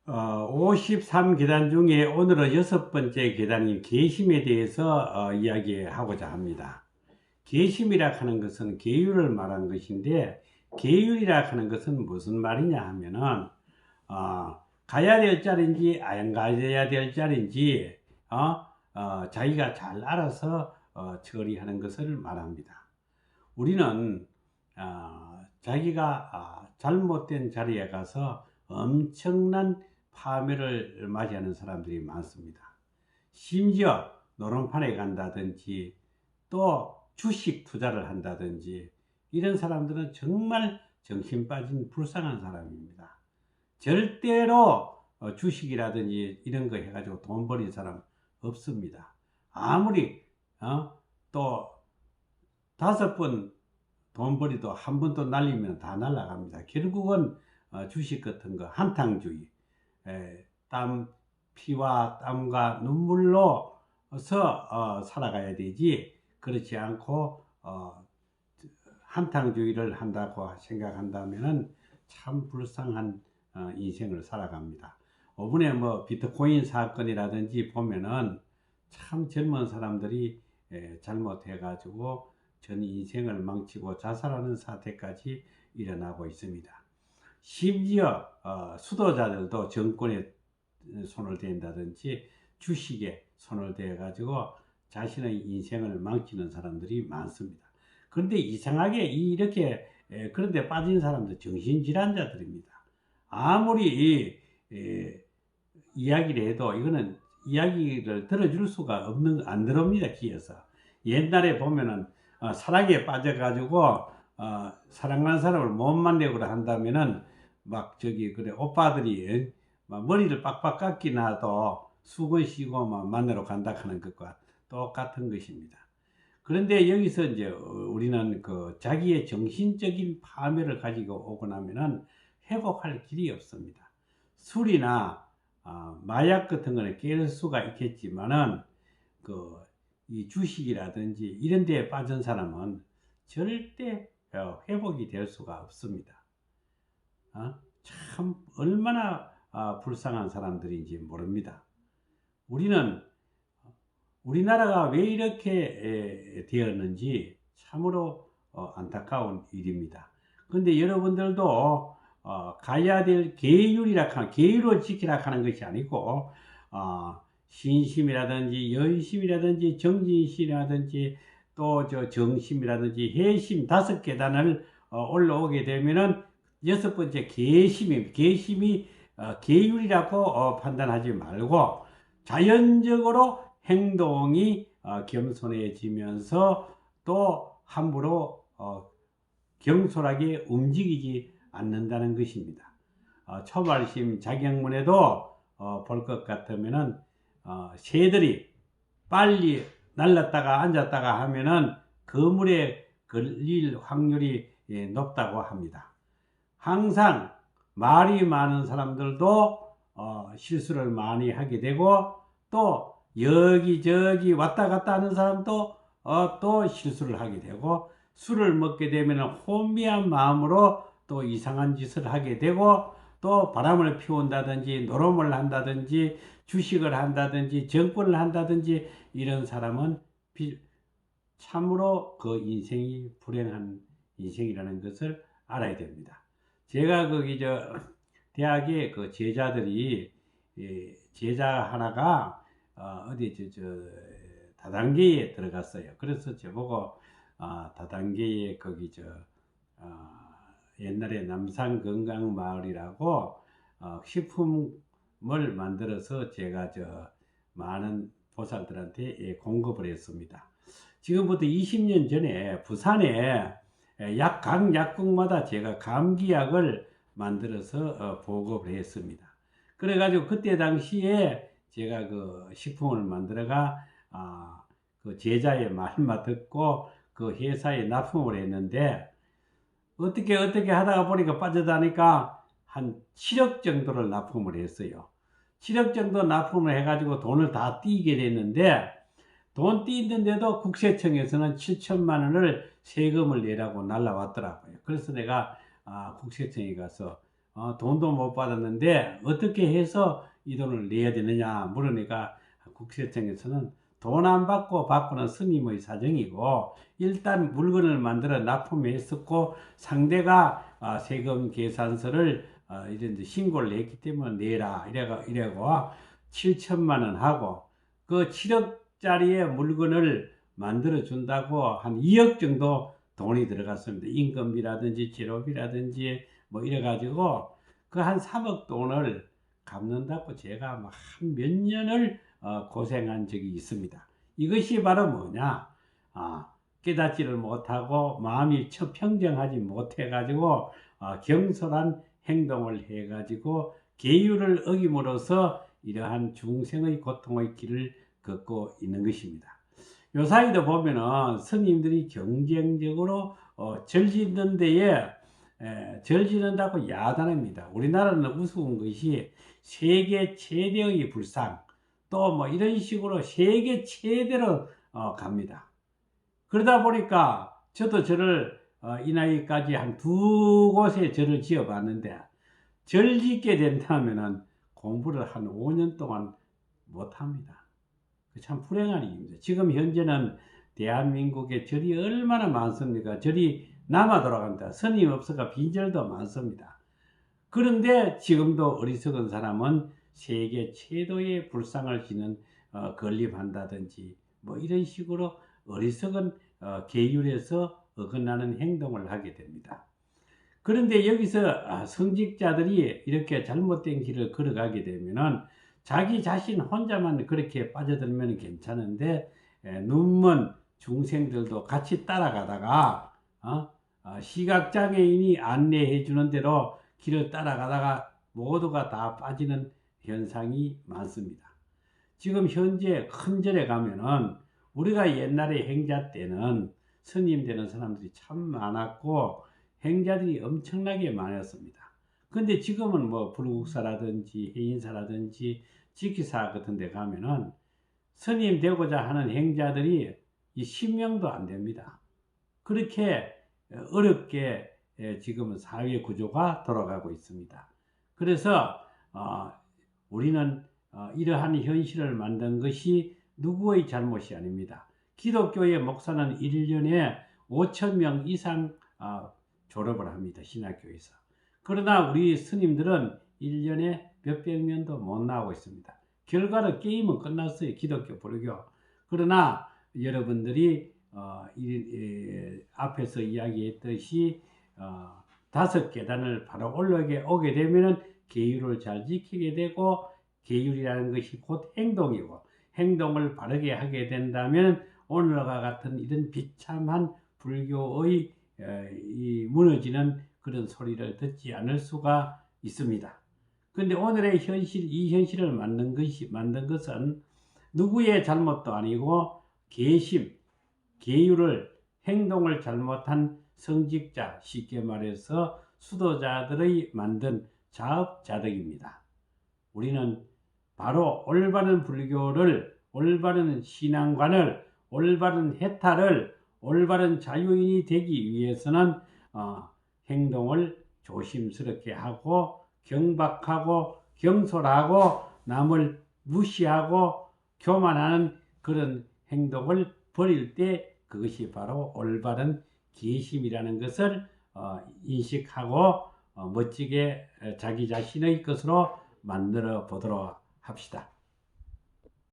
53계단 중에 오늘은 6번째 계단인 계심에 대해서 이야기하고자 합니다. 계심이라 하는 것은 계율을 말하는 것인데, 계율이라 하는 것은 무슨 말이냐 하면은 가야 될 자리인지 안 가야 될 자리인지 자기가 잘 알아서 처리하는 것을 말합니다. 우리는 자기가 잘못된 자리에 가서 엄청난 파멸을 맞이하는 사람들이 많습니다. 심지어 노름판에 간다든지 또 주식 투자를 한다든지 이런 사람들은 정말 정신 빠진 불쌍한 사람입니다. 절대로 주식이라든지 이런 거 해가지고 돈 버린 사람 없습니다. 아무리 또 5번 돈 버리도 한 번 또 날리면 다 날아갑니다. 결국은 주식 같은 거 한탕주의, 피와 땀과 눈물로서 살아가야 되지, 그렇지 않고 한탕주의를 한다고 생각한다면 참 불쌍한 인생을 살아갑니다. 이번에 뭐 비트코인 사건이라든지 보면은 참 젊은 사람들이 잘못해가지고 전 인생을 망치고 자살하는 사태까지 일어나고 있습니다. 심지어 수도자들도 정권에 손을 댄다든지 주식에 손을 대가지고 자신의 인생을 망치는 사람들이 많습니다. 그런데 이상하게 이렇게 그런데 빠진 사람들 정신질환자들입니다. 아무리 이야기를 해도 이거는 이야기를 들어줄 수가 안 들어옵니다. 귀에서. 옛날에 보면은 사랑에 빠져가지고 사랑하는 사람을 못 만나고 한다면은 막 그래 오빠들이 막 머리를 빡빡 깎기 나도 수건 씌고 막 만나러 간다 하는 것과 똑같은 것입니다. 그런데 여기서 이제 우리는 자기의 정신적인 파멸을 가지고 오고 나면은 회복할 길이 없습니다. 술이나 마약 같은 거는 깰 수가 있겠지만은 이 주식이라든지 이런 데에 빠진 사람은 절대 회복이 될 수가 없습니다. 참 얼마나 불쌍한 사람들인지 모릅니다. 우리나라가 왜 이렇게 되었는지 참으로 안타까운 일입니다. 그런데 여러분들도 가야 될 계율을 지키라 하는 것이 아니고 신심이라든지 연심이라든지 정진심이라든지 또 정심이라든지 해심 5계단을 올라오게 되면은 6번째 계심이 계율이라고 판단하지 말고 자연적으로 행동이 겸손해지면서 또 함부로 경솔하게 움직이지 않는다는 것입니다. 초발심 자경문에도 볼 것 같으면은 새들이 빨리 날랐다가 앉았다가 하면은 그물에 걸릴 확률이 높다고 합니다. 항상 말이 많은 사람들도 실수를 많이 하게 되고 또 여기저기 왔다 갔다 하는 사람도 또 실수를 하게 되고 술을 먹게 되면 혼미한 마음으로 또 이상한 짓을 하게 되고 또 바람을 피운다든지 노름을 한다든지 주식을 한다든지 정권을 한다든지 이런 사람은 참으로 그 인생이 불행한 인생이라는 것을 알아야 됩니다. 제가 대학에 제자들이 제자 하나가 어디 다단계에 들어갔어요. 그래서 저보고 다단계에 옛날에 남산건강마을이라고 식품을 만들어서 제가 많은 보살들한테 공급을 했습니다. 지금부터 20년 전에 부산에 각 약국마다 제가 감기약을 만들어서 보급을 했습니다. 그래가지고 그때 당시에 제가 식품을 만들어가 제자의 말만 듣고 그 회사에 납품을 했는데 어떻게 하다가 보니까 빠져다니까 한 7억 정도를 납품을 했어요. 7억 정도 납품을 해가지고 돈을 다 띄게 됐는데 돈 띄는데도 국세청에서는 7천만 원을 세금을 내라고 날라왔더라고요. 그래서 내가 국세청에 가서 돈도 못 받았는데 어떻게 해서 이 돈을 내야 되느냐 물으니까 국세청에서는 돈 안 받고 바꾸는 스님의 사정이고 일단 물건을 만들어 납품했었고 상대가 세금 계산서를 이런 신고를 했기 때문에 내라 이래고 7천만 원 하고 그 7억짜리의 물건을 만들어 준다고 한 2억 정도 돈이 들어갔습니다. 인건비라든지 재료비라든지 뭐 이래 가지고 그 한 3억 돈을 갚는다고 제가 한 몇 년을 고생한 적이 있습니다. 이것이 바로 뭐냐? 깨닫지를 못하고 마음이 평정하지 못해 가지고 경솔한 행동을 해 가지고 계율을 어김으로써 이러한 중생의 고통의 길을 걷고 있는 것입니다. 요 사이도 보면은 스님들이 경쟁적으로 절 짓는 데에 절 짓는다고 야단합니다. 우리나라는 우스운 것이 세계 최대의 불상 또 뭐 이런 식으로 세계 최대로 갑니다. 그러다 보니까 저도 절을 이 나이까지 한 2곳에 절을 지어 봤는데 절 짓게 된다면은 공부를 한 5년 동안 못 합니다. 참 불행한 일입니다. 지금 현재는 대한민국에 절이 얼마나 많습니까? 절이 남아 돌아갑니다. 스님 없어가 빈절도 많습니다. 그런데 지금도 어리석은 사람은 세계 최도의 불상을 지는 건립한다든지 뭐 이런 식으로 어리석은 계율에서 어긋나는 행동을 하게 됩니다. 그런데 여기서 성직자들이 이렇게 잘못된 길을 걸어가게 되면은 자기 자신 혼자만 그렇게 빠져들면 괜찮은데 눈먼 중생들도 같이 따라가다가 시각장애인이 안내해 주는 대로 길을 따라가다가 모두가 다 빠지는 현상이 많습니다. 지금 현재 큰 절에 가면은 우리가 옛날에 행자 때는 스님 되는 사람들이 참 많았고 행자들이 엄청나게 많았습니다. 근데 지금은 뭐 불국사라든지 해인사라든지 지키사 같은 데 가면은 스님 되고자 하는 행자들이 10명도 안 됩니다. 그렇게 어렵게 지금은 사회 구조가 돌아가고 있습니다. 그래서 우리는 이러한 현실을 만든 것이 누구의 잘못이 아닙니다. 기독교의 목사는 1년에 5,000명 이상 졸업을 합니다. 신학교에서. 그러나 우리 스님들은 1년에 몇백 명도 못 나오고 있습니다. 결과로 게임은 끝났어요. 기독교, 불교. 그러나 여러분들이 앞에서 이야기했듯이 5계단을 바로 오게 되면은 계율을 잘 지키게 되고 계율이라는 것이 곧 행동이고 행동을 바르게 하게 된다면 오늘과 같은 이런 비참한 불교의 이 무너지는 그런 소리를 듣지 않을 수가 있습니다. 그런데 오늘의 현실, 이 현실을 만든 것은 누구의 잘못도 아니고 계심, 계율을, 행동을 잘못한 성직자, 쉽게 말해서 수도자들의 만든 자업자득입니다. 우리는 바로 올바른 불교를, 올바른 신앙관을, 올바른 해탈을, 올바른 자유인이 되기 위해서는 행동을 조심스럽게 하고 경박하고 경솔하고 남을 무시하고 교만하는 그런 행동을 버릴 때 그것이 바로 올바른 계심이라는 것을 인식하고 멋지게 자기 자신의 것으로 만들어 보도록 합시다.